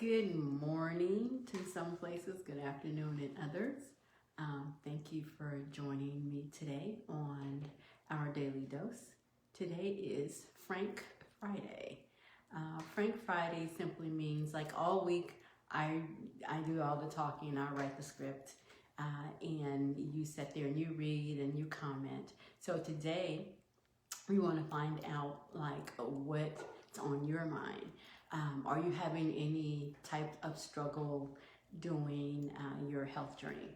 Good morning to some places, good afternoon in others. Thank you for joining me today on our Daily Dose. Today is Frank Friday. Frank Friday simply means like all week I do all the talking, I write the script, and you sit there and you read and you comment. So today we want to find out like what's on your mind. Are you having any type of struggle doing your health journey?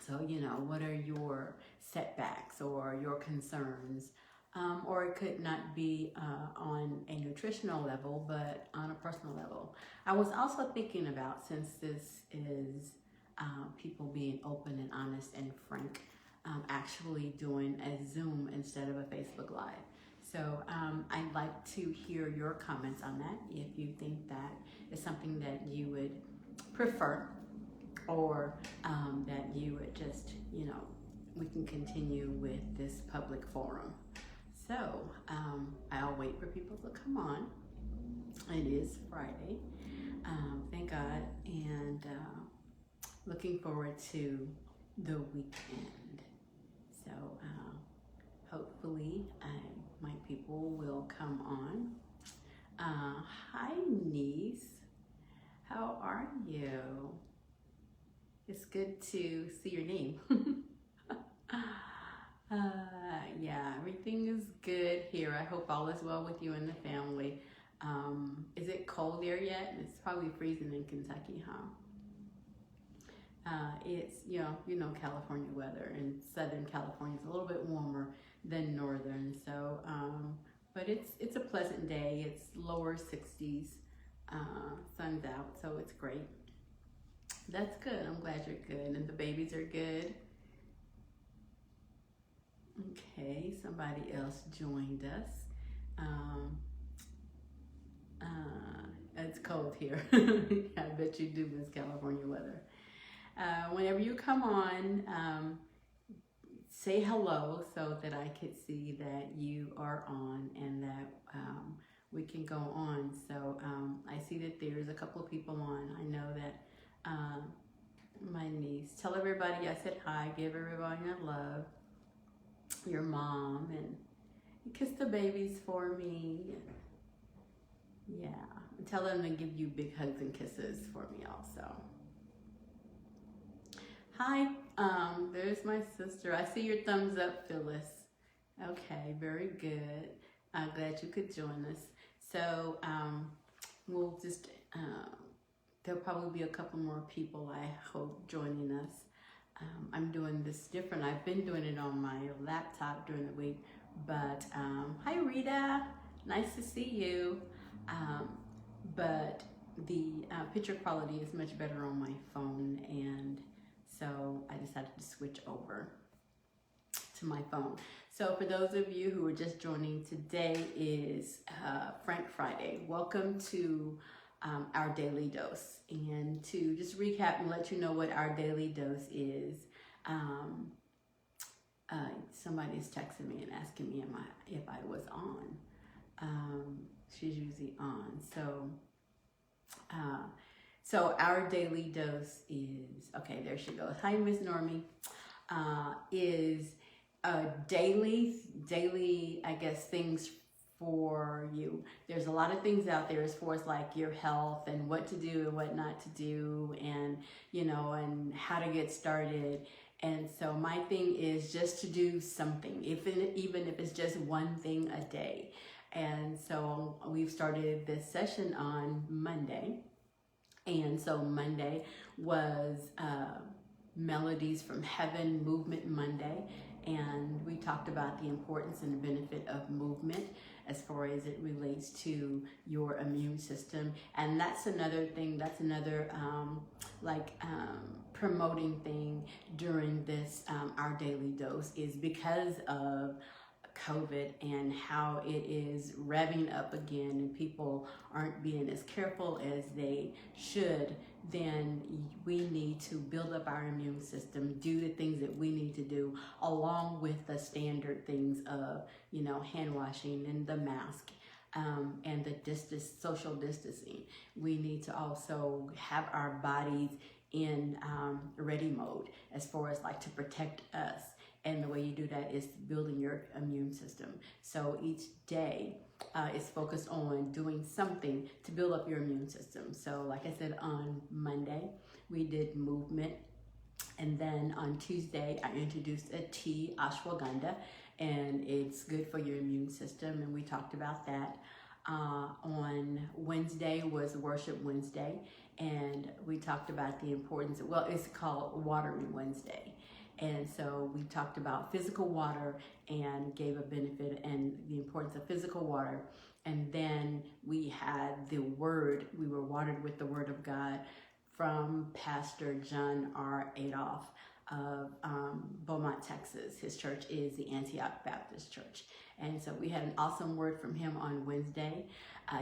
So, what are your setbacks or your concerns? Or it could not be on a nutritional level, but on a personal level. I was also thinking about, since this is people being open and honest and frank, actually doing a Zoom instead of a Facebook Live. So I'd like to hear your comments on that, if you think that is something that you would prefer, or that you would just, we can continue with this public forum. So I'll wait for people to come on. It is Friday, thank God, and looking forward to the weekend. So hopefully my people will come on. Hi niece, how are you? It's good to see your name. Yeah, everything is good here. I hope all is well with you and the family. Is it cold there yet? It's probably freezing in Kentucky, huh? It's, California weather, and Southern California is a little bit warmer than Northern. So, but it's a pleasant day. It's lower 60s, sun's out, so it's great. That's good. I'm glad you're good, and the babies are good. Okay, somebody else joined us. It's cold here. I bet you do miss California weather. Whenever you come on, say hello so that I could see that you are on and that we can go on. So I see that there's a couple of people on. I know that my niece, tell everybody I said hi, give everybody a love, your mom, and kiss the babies for me. Yeah, tell them to give you big hugs and kisses for me also. Hi, there's my sister. I see your thumbs up, Phyllis. Okay, very good. I'm glad you could join us. So we'll just, there'll probably be a couple more people, I hope, joining us. I'm doing this different. I've been doing it on my laptop during the week, but hi Rita, nice to see you. But the picture quality is much better on my phone, and so I decided to switch over to my phone. So for those of you who are just joining, today is Frank Friday. Welcome to our Daily Dose. And to just recap and let you know what our Daily Dose is, somebody's texting me and asking me if I was on. She's usually on. So our Daily Dose is, okay, there she goes. Hi, Miss Normie. Is daily, I guess, things for you. There's a lot of things out there as far as like your health and what to do and what not to do, and, and how to get started. And so my thing is just to do something, even if it's just one thing a day. And so we've started this session on Monday. And so Monday was Melodies from Heaven Movement Monday. And we talked about the importance and the benefit of movement as far as it relates to your immune system. And that's another thing, that's another promoting thing during this, our Daily Dose, is because of COVID and how it is revving up again and people aren't being as careful as they should. Then we need to build up our immune system, do the things that we need to do, along with the standard things of, hand washing and the mask and the social distancing. We need to also have our bodies in ready mode as far as like to protect us. And the way you do that is building your immune system. So each day is focused on doing something to build up your immune system. So like I said, on Monday, we did movement. And then on Tuesday, I introduced a tea, ashwagandha, and it's good for your immune system. And we talked about that. On Wednesday was Worship Wednesday, and we talked about the importance, well, it's called Watering Wednesday. And so we talked about physical water and gave a benefit and the importance of physical water. And then we had the word, we were watered with the word of God from Pastor John R. Adolph of Beaumont, Texas. His church is the Antioch Baptist Church. And so we had an awesome word from him on Wednesday.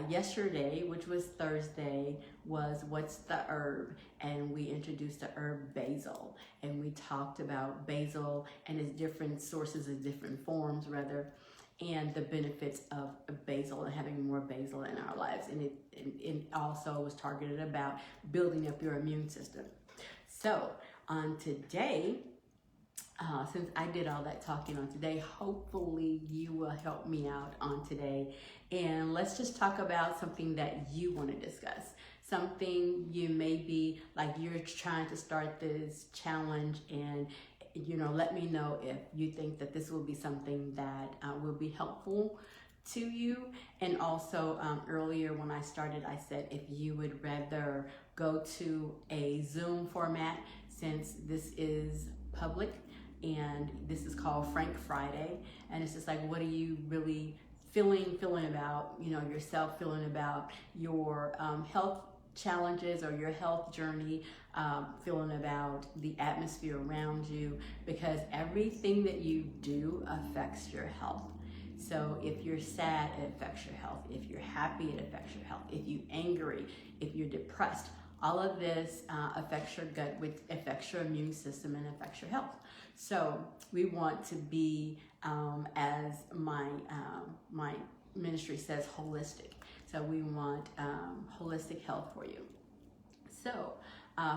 Yesterday, which was Thursday, was What's the Herb? And we introduced the herb basil. And we talked about basil and its different sources, its different forms rather, and the benefits of basil and having more basil in our lives. And it also was targeted about building up your immune system. So on today, since I did all that talking on today, hopefully you will help me out on today. And let's just talk about something that you want to discuss. Something you may be like you're trying to start this challenge, and let me know if you think that this will be something that will be helpful to you. And also earlier when I started, I said if you would rather go to a Zoom format, since this is public and this is called Frank Friday, and it's just like, what are you really feeling about yourself, feeling about your health challenges or your health journey, feeling about the atmosphere around you, because everything that you do affects your health. So if you're sad, it affects your health. If you're happy, it affects your health. If you're angry, if you're depressed, all of this affects your gut, which affects your immune system and affects your health. So we want to be, as my ministry says, holistic. So we want holistic health for you. So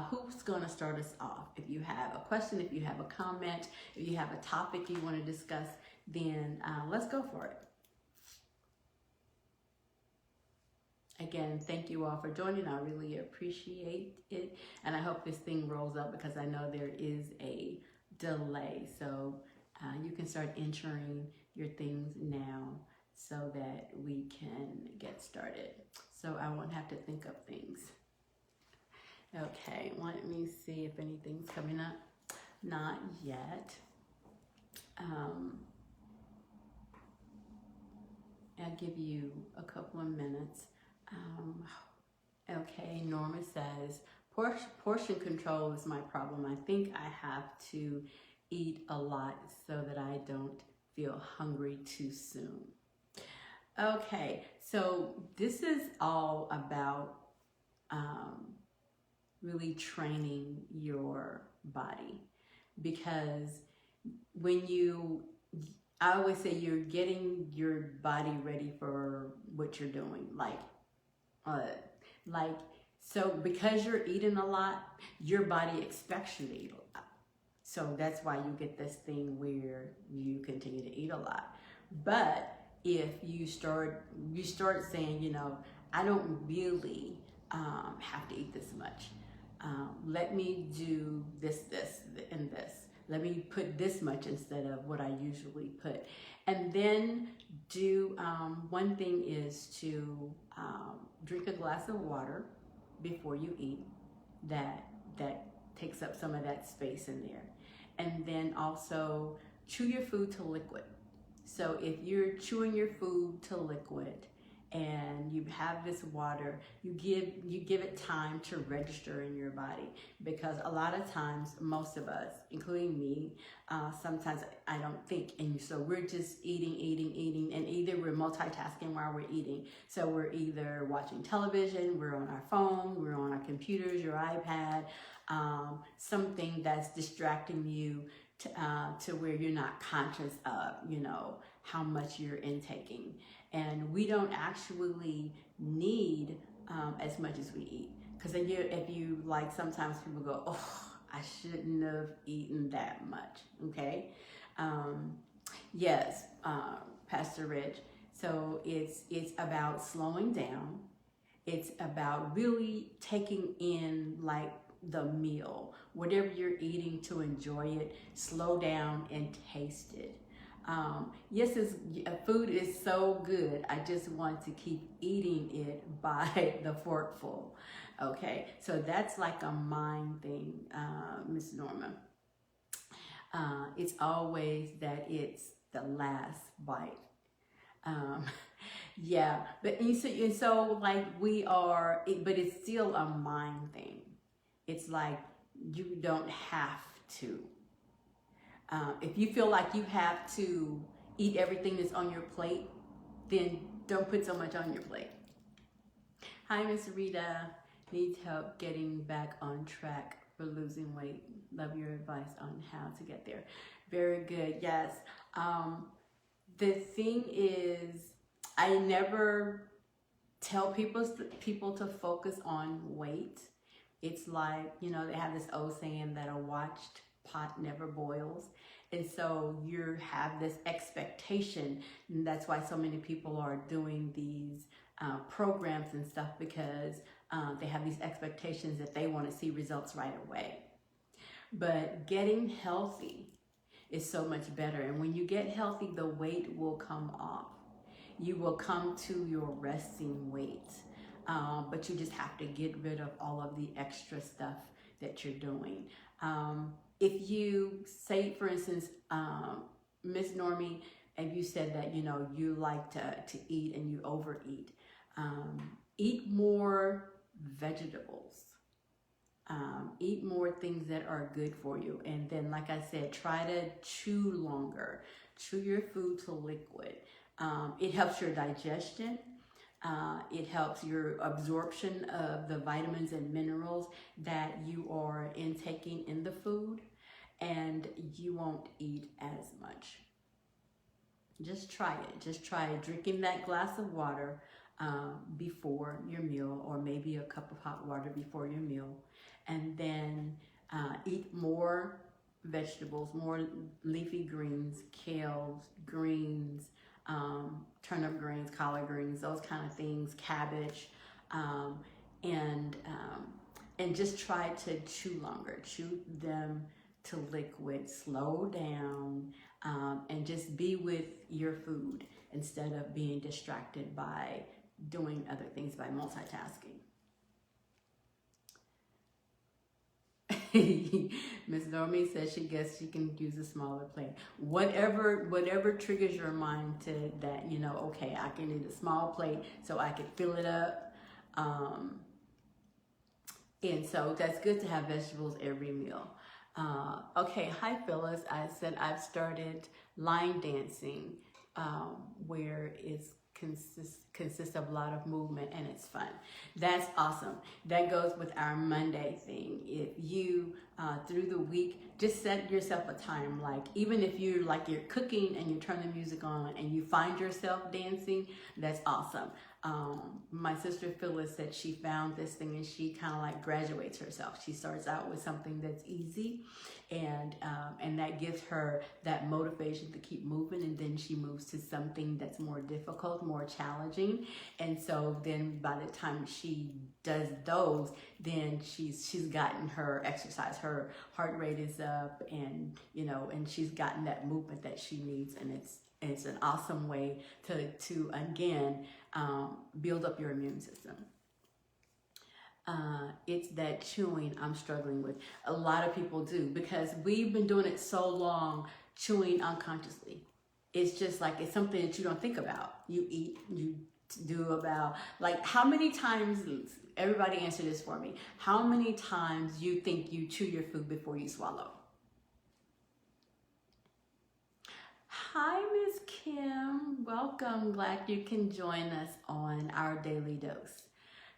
who's going to start us off? If you have a question, if you have a comment, if you have a topic you want to discuss, then let's go for it. Again, thank you all for joining. I really appreciate it. And I hope this thing rolls up, because I know there is a delay. So you can start entering your things now so that we can get started. So I won't have to think of things. Okay, let me see if anything's coming up. Not yet. I'll give you a couple of minutes. Okay, Norma says, portion control is my problem. I think I have to eat a lot so that I don't feel hungry too soon. Okay, so this is all about really training your body, because I always say you're getting your body ready for what you're doing. So because you're eating a lot, your body expects you to eat a lot. So that's why you get this thing where you continue to eat a lot. But if you start saying, I don't really have to eat this much. Let me do this, and this. Let me put this much instead of what I usually put. And then do, one thing is to drink a glass of water before you eat. That takes up some of that space in there. And then also chew your food to liquid. So if you're chewing your food to liquid and you have this water, you give it time to register in your body, because a lot of times, most of us, including me, sometimes I don't think, and so we're just eating, and either we're multitasking while we're eating. So we're either watching television, we're on our phone, we're on our computers, your iPad, something that's distracting you to where you're not conscious of, how much you're intaking. and we don't actually need as much as we eat. Because if you like, sometimes people go, oh, I shouldn't have eaten that much. Okay, yes, Pastor Rich. So it's about slowing down. It's about really taking in like the meal, whatever you're eating, to enjoy it, slow down and taste it. Yes, food is so good. I just want to keep eating it by the forkful. Okay, so that's like a mind thing, Miss Norma. It's always that it's the last bite. Um, yeah, but so like we are, but it's still a mind thing. It's like you don't have to. If you feel like you have to eat everything that's on your plate, then don't put so much on your plate. Hi, Miss Rita. Needs help getting back on track for losing weight. Love your advice on how to get there. Very good. Yes. The thing is, I never tell people to focus on weight. It's like, you know, they have this old saying that a watched pot never boils. And so you have this expectation, and that's why so many people are doing these programs and stuff, because they have these expectations that they want to see results right away. But getting healthy is so much better. And when you get healthy, the weight will come off. You will come to your resting weight. But you just have to get rid of all of the extra stuff that you're doing. If you say, for instance, Miss Normie, if you said that, you know, you like to eat and you overeat, eat more vegetables. Eat more things that are good for you. And then, like I said, try to chew longer. Chew your food to liquid. It helps your digestion. It helps your absorption of the vitamins and minerals that you are intaking in the food, and you won't eat as much. Just try it. Just try it. Drinking that glass of water before your meal, or maybe a cup of hot water before your meal, and then eat more vegetables, more leafy greens, kales, greens, turnip greens, collard greens, those kind of things, cabbage, and just try to chew longer. Chew them to liquid. Slow down, and just be with your food instead of being distracted by doing other things, by multitasking. Miss Normie says she guess she can use a smaller plate. Whatever triggers your mind to that, you know, okay, I can need a small plate so I can fill it up. And so that's good to have vegetables every meal. Okay, hi Phyllis. I said I've started line dancing, where it's consists of a lot of movement, and it's fun. That's awesome. That goes with our Monday thing. If you through the week, just set yourself a time, like even if you're cooking and you turn the music on and you find yourself dancing, that's awesome. My sister Phyllis said she found this thing, and she kind of like graduates herself. She starts out with something that's easy, and that gives her that motivation to keep moving, and then she moves to something that's more difficult, more challenging. And so then by the time she does those, then she's gotten her exercise, her heart rate is up, and you know, and she's gotten that movement that she needs, and it's an awesome way to again build up your immune system. It's that chewing I'm struggling with. A lot of people do, because we've been doing it so long, chewing unconsciously. It's just like, it's something that you don't think about. You eat, you do about, like, how many times, everybody answer this for me, how many times you think you chew your food before you swallow? Hi, Miss Kim. Welcome. Glad you can join us on our Daily Dose.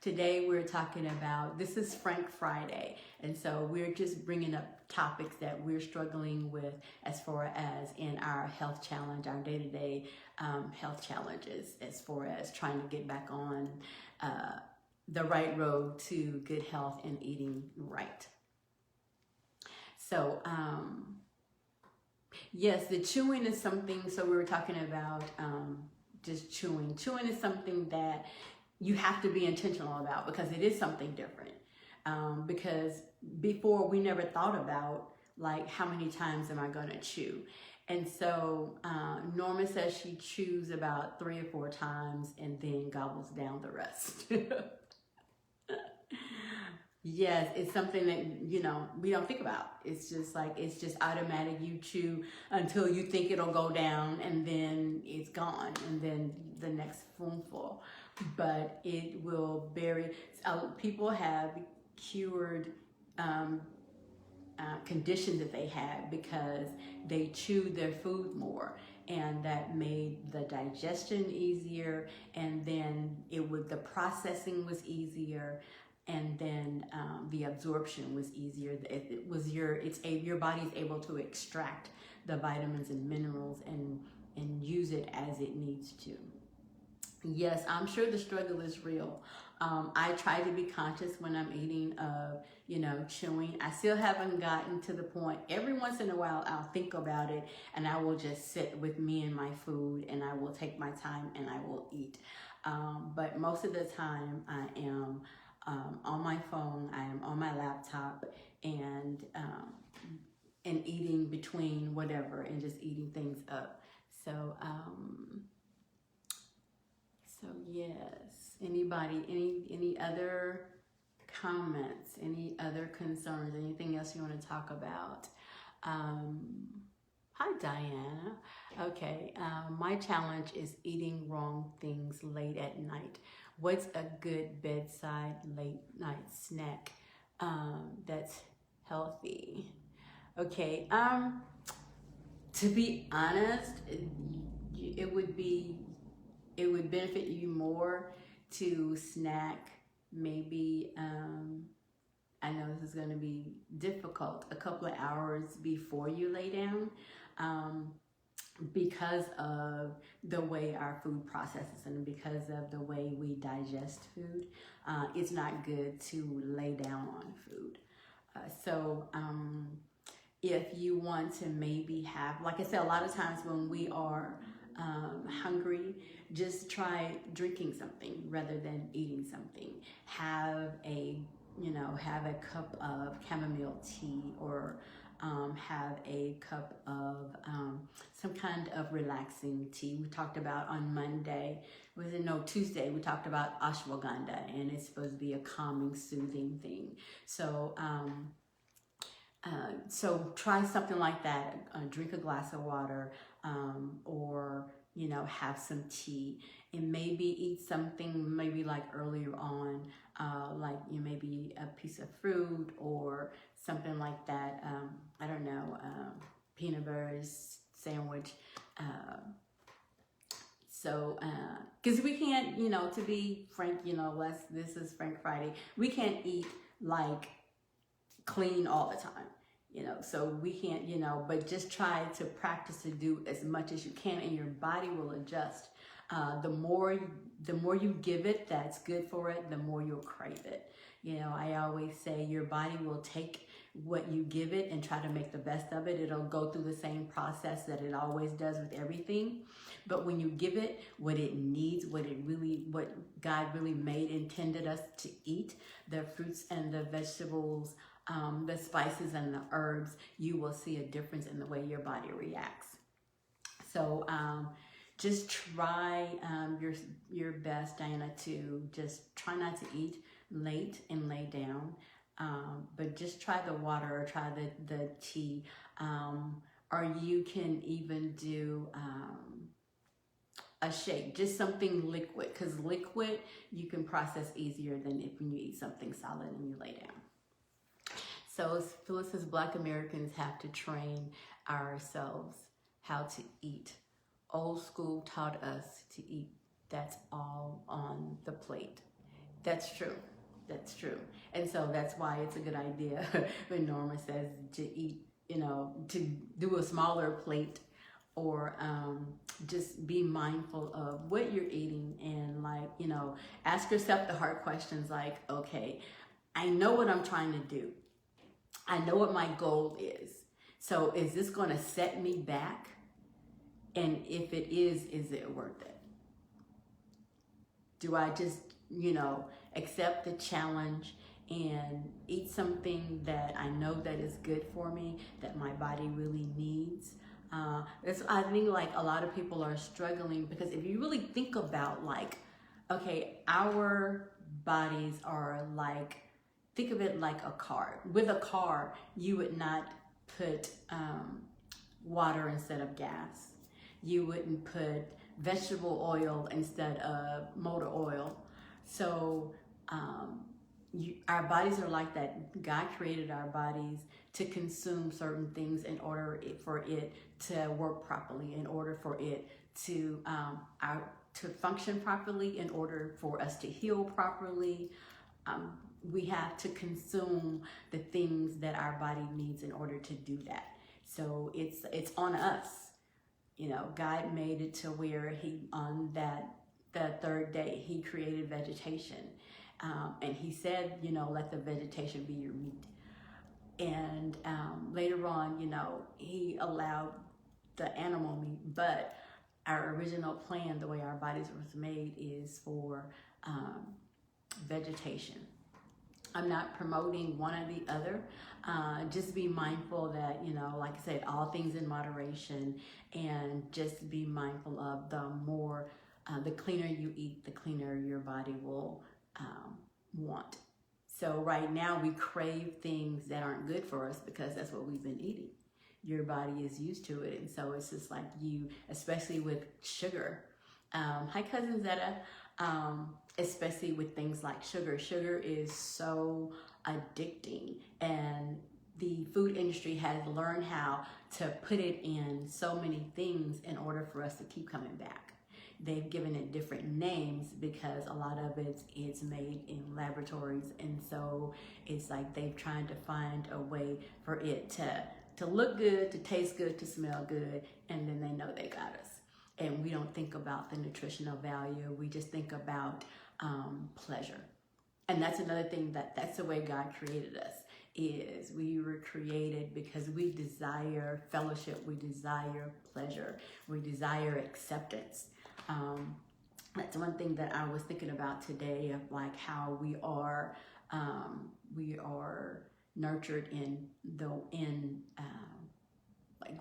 Today we're talking about, this is Frank Friday, and so we're just bringing up topics that we're struggling with as far as in our health challenge, our day-to-day health challenges, as far as trying to get back on the right road to good health and eating right. So, yes, the chewing is something, so we were talking about just chewing. Chewing is something that you have to be intentional about because it is something different. Because before we never thought about like how many times am I going to chew. And so Norma says she chews about 3 or 4 times and then gobbles down the rest. Yes, it's something that, you know, we don't think about. It's just like, it's just automatic. You chew until you think it'll go down and then it's gone and then the next spoonful. But it will vary. People have cured conditions that they had because they chewed their food more, and that made the digestion easier, and then the processing was easier, and then the absorption was easier. Your body is able to extract the vitamins and minerals and use it as it needs to. Yes, I'm sure the struggle is real. I try to be conscious when I'm eating of, chewing. I still haven't gotten to the point. Every once in a while, I'll think about it and I will just sit with me and my food and I will take my time and I will eat. But most of the time I am on my phone, I am on my laptop and eating between whatever and just eating things up. So, So yes, anybody, any other comments, any other concerns, anything else you want to talk about? Hi, Diana. Okay, my challenge is eating wrong things late at night. What's a good bedside late night snack that's healthy? Okay, to be honest, it would benefit you more to snack maybe, I know this is going to be difficult, a couple of hours before you lay down, because of the way our food processes and because of the way we digest food. It's not good to lay down on food. So if you want to maybe have, like I said, a lot of times when we are hungry, just try drinking something rather than eating something. Have a cup of chamomile tea, or have a cup of some kind of relaxing tea. We talked about on Tuesday, we talked about ashwagandha, and it's supposed to be a calming, soothing thing. So so try something like that. Drink a glass of water, or have some tea, and maybe eat something maybe like earlier on, like maybe a piece of fruit or something like that. I don't know, peanut butter sandwich. Because we can't, to be frank, this is Frank Friday, we can't eat like clean all the time. So we can't, but just try to practice to do as much as you can, and your body will adjust. The more you give it that's good for it, the more you'll crave it. I always say your body will take what you give it and try to make the best of it. It'll go through the same process that it always does with everything. But when you give it what it needs, what God really intended us to eat, the fruits and the vegetables, the spices and the herbs, you will see a difference in the way your body reacts. So just try your best, Diana, to just try not to eat late and lay down. But just try the water or try the tea. Or you can even do a shake, just something liquid, because liquid you can process easier than when you eat something solid and you lay down. So Phyllis says Black Americans have to train ourselves how to eat. Old school taught us to eat. That's all on the plate. That's true. That's true. And so that's why it's a good idea when Norma says to eat, to do a smaller plate, or just be mindful of what you're eating, and ask yourself the hard questions like, okay, I know what I'm trying to do. I know what my goal is. So is this going to set me back? And if it is it worth it? Do I just, accept the challenge and eat something that I know that is good for me, that my body really needs? I think a lot of people are struggling, because if you really think about okay, our bodies are think of it like a car. With a car, you would not put water instead of gas. You wouldn't put vegetable oil instead of motor oil. So our bodies are like that. God created our bodies to consume certain things in order for it to work properly, in order for it to function properly, in order for us to heal properly. We have to consume the things that our body needs in order to do that. So it's on us. God made it to where the third day, he created vegetation. And he said, let the vegetation be your meat. And later on, he allowed the animal meat, but our original plan, the way our bodies was made, is for vegetation. I'm not promoting one or the other. Just be mindful that, like I said, all things in moderation, and just be mindful of the cleaner you eat, the cleaner your body will want. So right now we crave things that aren't good for us because that's what we've been eating. Your body is used to it. And so it's just like especially with sugar. Hi, cousin Zetta. Especially with things like sugar. Sugar is so addicting, and the food industry has learned how to put it in so many things in order for us to keep coming back. They've given it different names because a lot of it's made in laboratories, and so it's like they've tried to find a way for it to look good, to taste good, to smell good, and then they know they got us. And we don't think about the nutritional value. We just think about pleasure. And that's another thing, that's the way God created us, is we were created because we desire fellowship, we desire pleasure, we desire acceptance. That's one thing that I was thinking about today, of how we are nurtured in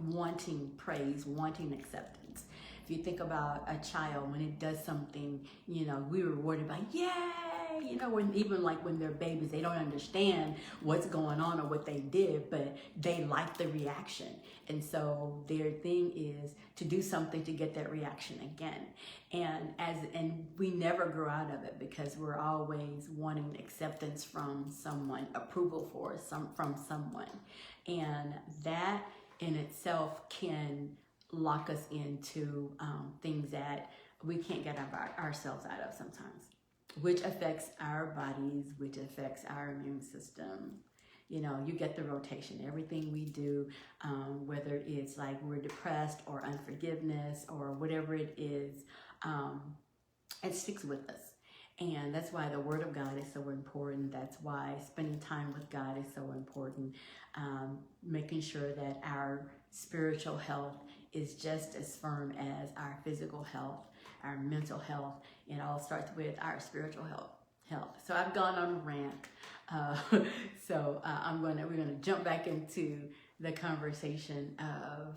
wanting praise, wanting acceptance. If you think about a child, when it does something, we reward it by yay, when they're babies, they don't understand what's going on or what they did, but they like the reaction. And so their thing is to do something to get that reaction again. And we never grow out of it, because we're always wanting acceptance from someone, approval from someone. And that in itself can lock us into things that we can't get ourselves out of sometimes, which affects our bodies, which affects our immune system. You get the rotation. Everything we do, whether it's we're depressed or unforgiveness or whatever it is, it sticks with us. And that's why the Word of God is so important. That's why spending time with God is so important. Making sure that our spiritual health is just as firm as our physical health, our mental health. It all starts with our spiritual health. So I've gone on a rant. We're gonna jump back into the conversation of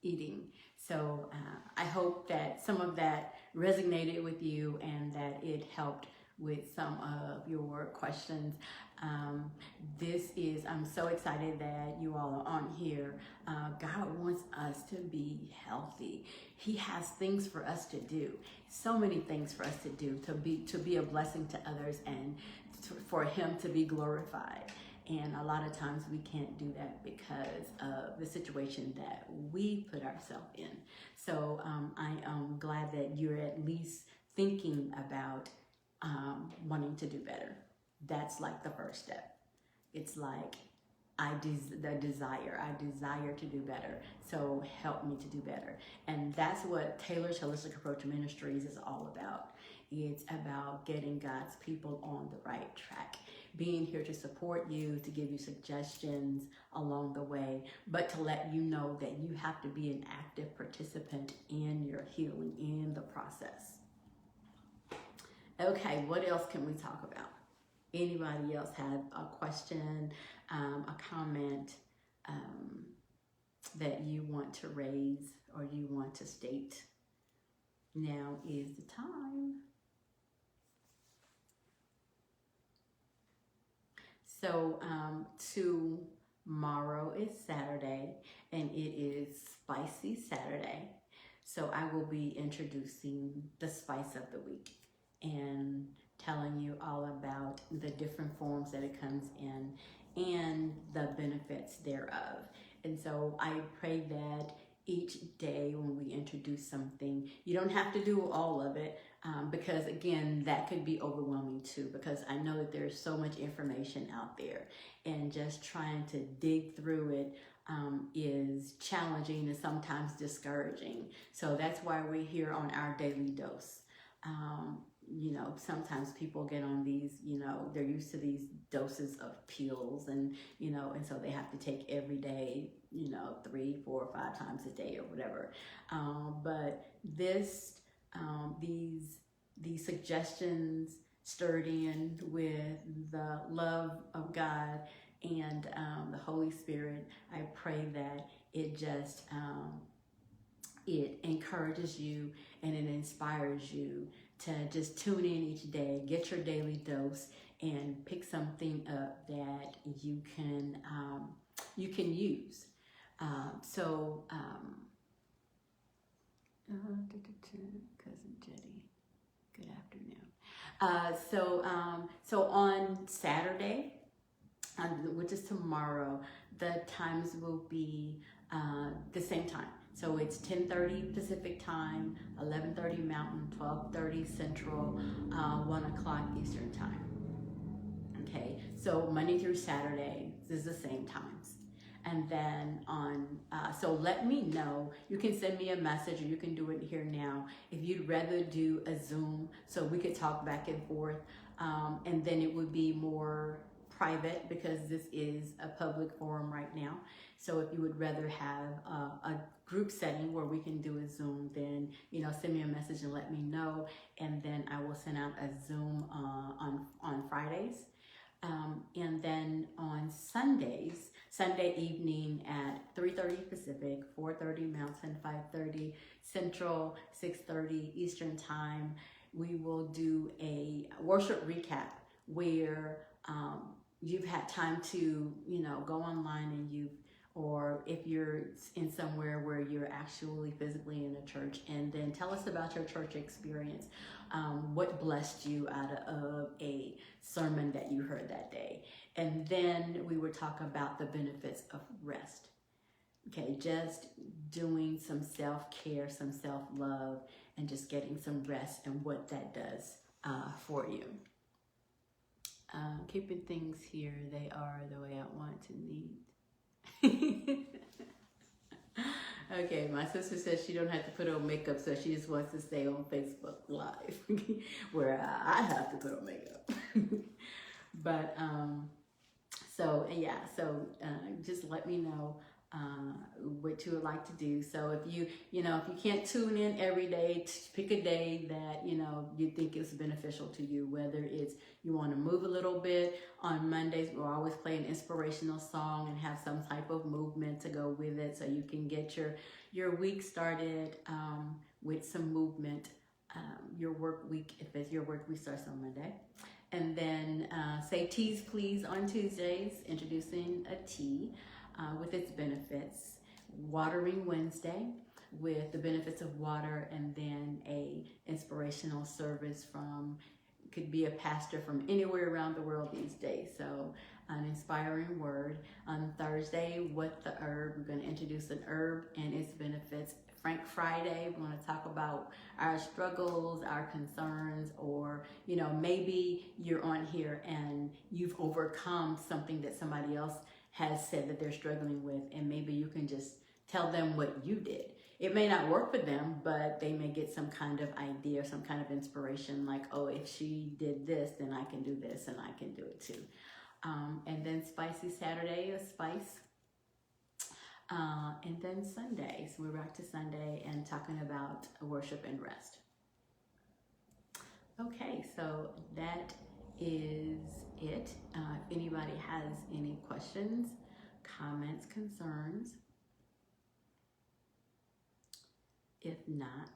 eating. So I hope that some of that resonated with you and that it helped with some of your questions. I'm so excited that you all are on here. God wants us to be healthy. He has things for us to do, so many things for us to do, to be a blessing to others, and for him to be glorified. And a lot of times we can't do that because of the situation that we put ourselves in. So I am glad that you're at least thinking about wanting to do better. That's like the first step. It's like the desire. I desire to do better. So help me to do better. And that's what Taylor's Holistic Approach Ministries is all about. It's about getting God's people on the right track, being here to support you, to give you suggestions along the way, but to let you know that you have to be an active participant in your healing, in the process. Okay, what else can we talk about? Anybody else have a question, a comment that you want to raise or you want to state? Now is the time. So tomorrow is Saturday, and it is Spicy Saturday. So I will be introducing the spice of the week and telling you all about the different forms that it comes in and the benefits thereof. And so I pray that each day when we introduce something, you don't have to do all of it, because again, that could be overwhelming too, because I know that there's so much information out there, and just trying to dig through it is challenging and sometimes discouraging. So that's why we're here on our daily dose. You know, sometimes people get on these, you know, they're used to these doses of pills, and, you know, and so they have to take every day, you know, 3, 4, 5 times a day or whatever. But this, these suggestions stirred in with the love of God and the Holy Spirit, I pray that it just, it encourages you and it inspires you to just tune in each day, get your daily dose, and pick something up that you can use. Cousin Jetty, good afternoon. So on Saturday, which is tomorrow, the times will be the same time. So it's 10:30 Pacific time, 11:30 Mountain, 12:30 Central, 1 o'clock Eastern time. Okay, so Monday through Saturday is the same times. And then so let me know. You can send me a message, or you can do it here now, if you'd rather do a Zoom so we could talk back and forth. And then it would be more private, because this is a public forum right now. So if you would rather have a group setting where we can do a Zoom, then, you know, send me a message and let me know. And then I will send out a Zoom on Fridays. And then on Sundays, Sunday evening at 3:30 Pacific, 4:30 Mountain, 5:30 Central, 6:30 Eastern time, we will do a worship recap where you've had time to, you know, go online and or if you're in somewhere where you're actually physically in a church, and then tell us about your church experience. What blessed you out of a sermon that you heard that day. And then we would talk about the benefits of rest. Okay, just doing some self-care, some self-love, and just getting some rest and what that does for you. Keeping things here, they are the way I want to need. Okay, my sister says she don't have to put on makeup, so she just wants to stay on Facebook Live, where I have to put on makeup. But just let me know what you would like to do. So if you can't tune in every day, pick a day that, you know, you think is beneficial to you, whether it's you want to move a little bit. On Mondays, we'll always play an inspirational song and have some type of movement to go with it, so you can get your week started with some movement. Your work week, if it's your work week, starts on Monday. And then say teas please on Tuesdays, introducing a tea with its benefits. Watering Wednesday with the benefits of water, and then a inspirational service from, could be a pastor from anywhere around the world these days. So an inspiring word. On Thursday, What the Herb, we're going to introduce an herb and its benefits Frank Friday. We want to talk about our struggles, our concerns, or, you know, maybe you're on here and you've overcome something that somebody else has said that they're struggling with, and maybe you can just tell them what you did. It may not work for them, but they may get some kind of idea, some kind of inspiration, like, oh, if she did this, then I can do this and I can do it too. And then Spicy Saturday is spice. And then Sunday, so we're back to Sunday and talking about worship and rest. Okay, so that is it. If anybody has any questions, comments, concerns, if not,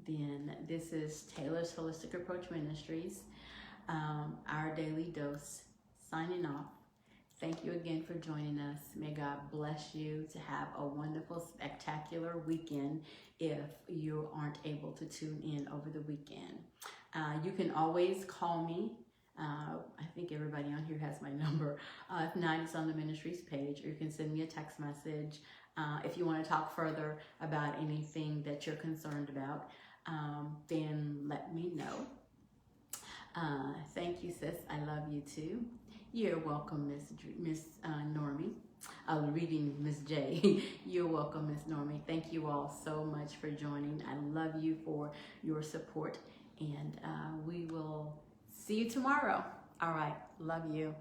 then this is Taylor's Holistic Approach Ministries, our daily dose, signing off. Thank you again for joining us. May God bless you to have a wonderful, spectacular weekend if you aren't able to tune in over the weekend. You can always call me. I think everybody on here has my number. If not, it's on the Ministries page, or you can send me a text message if you want to talk further about anything that you're concerned about. Then let me know. Thank you, sis. I love you too. You're welcome, Miss Normie. I was reading Miss J. You're welcome, Miss Normie. Thank you all so much for joining. I love you for your support, and we will see you tomorrow. All right. Love you.